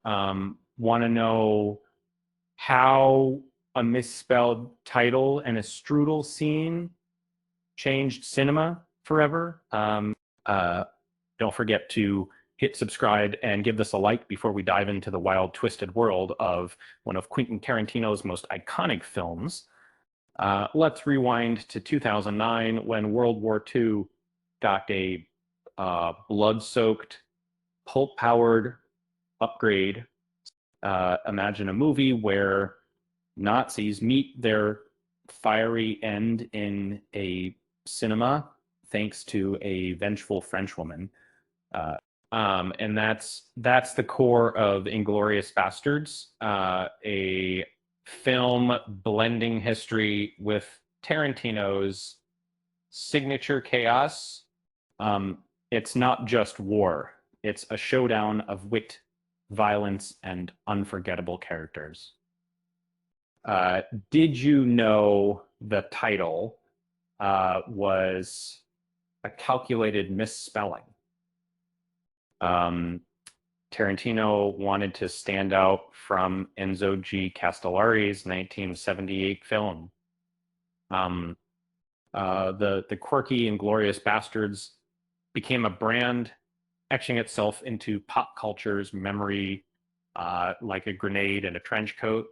Want to know how a misspelled title and a strudel scene changed cinema forever? Uh, don't forget to hit subscribe and give this a like before we dive into the wild, twisted world of one of Quentin Tarantino's most iconic films. Let's rewind to 2009 when World War II got a blood-soaked, pulp-powered upgrade. Imagine a movie where Nazis meet their fiery end in a cinema thanks to a vengeful French woman. And that's the core of Inglourious Basterds, a film blending history with Tarantino's signature chaos. It's not just war; it's a showdown of wit, violence, and unforgettable characters. Did you know the title was a calculated misspelling? Tarantino wanted to stand out from Enzo G. Castellari's 1978 film. The quirky Inglourious Basterds became a brand, etching itself into pop culture's memory like a grenade in a trench coat.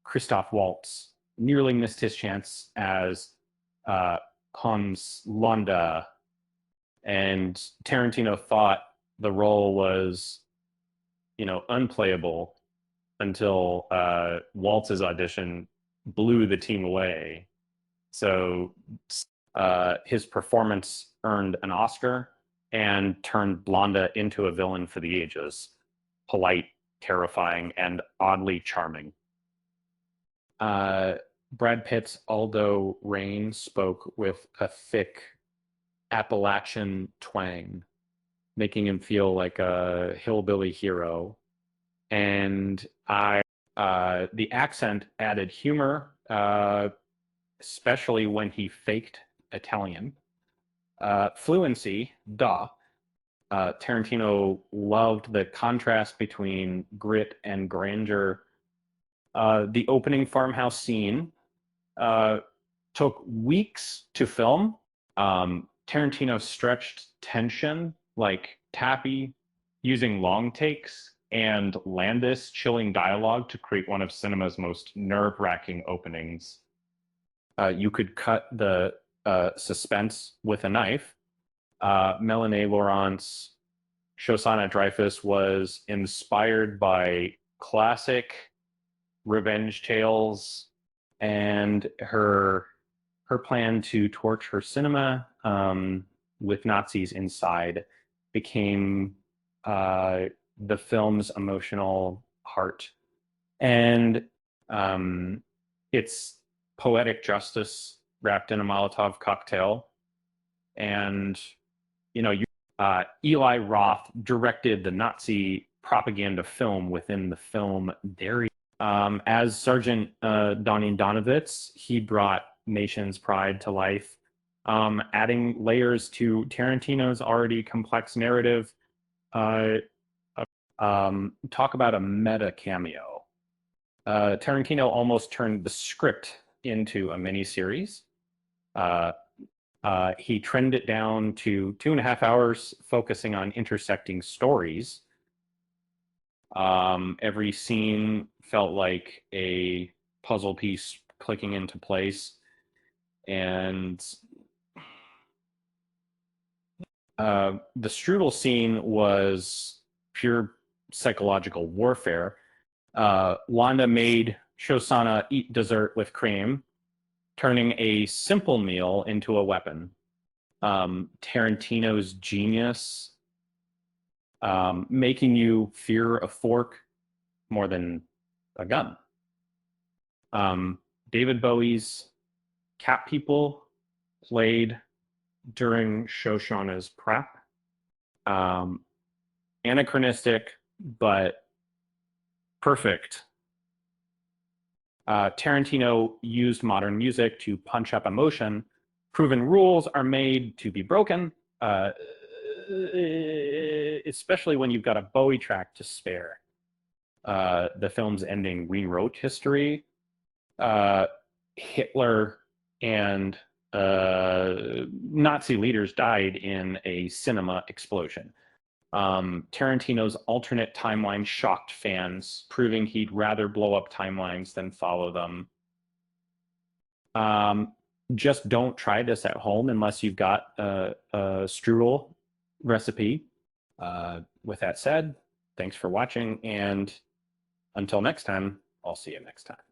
Christoph Waltz nearly missed his chance as Hans Landa, and Tarantino thought the role was, unplayable until Waltz's audition blew the team away. So his performance earned an Oscar and turned Blonda into a villain for the ages. Polite, terrifying, and oddly charming. Brad Pitt's Aldo Raine spoke with a thick Appalachian twang, making him feel like a hillbilly hero. And the accent added humor, especially when he faked Italian. Fluency, duh. Tarantino loved the contrast between grit and grandeur. The opening farmhouse scene took weeks to film. Tarantino stretched tension like Tappy, using long takes, and Landis chilling dialogue to create one of cinema's most nerve-wracking openings. You could cut the suspense with a knife. Melanie Laurent's Shosanna Dreyfus was inspired by classic revenge tales, and her plan to torch her cinema with Nazis inside became the film's emotional heart. And it's poetic justice wrapped in a Molotov cocktail. And, Eli Roth directed the Nazi propaganda film within the film Dairy. As Sergeant Donnie Donovitz, he brought Nation's Pride to life, adding layers to Tarantino's already complex narrative. Talk about a meta cameo. Tarantino almost turned the script into a miniseries. He trimmed it down to 2.5 hours, focusing on intersecting stories. Every scene felt like a puzzle piece clicking into place. And the strudel scene was pure psychological warfare. Wanda made Shosanna eat dessert with cream, turning a simple meal into a weapon. Tarantino's genius, making you fear a fork more than a gun. David Bowie's Cat People played during Shoshana's prep. Anachronistic, but perfect. Tarantino used modern music to punch up emotion. Proven rules are made to be broken. especially when you've got a Bowie track to spare. The film's ending rewrote history. Hitler and Nazi leaders died in a cinema explosion. Tarantino's alternate timeline shocked fans, proving he'd rather blow up timelines than follow them. Just don't try this at home unless you've got a strudel recipe. With that said, thanks for watching, and until next time, I'll see you next time.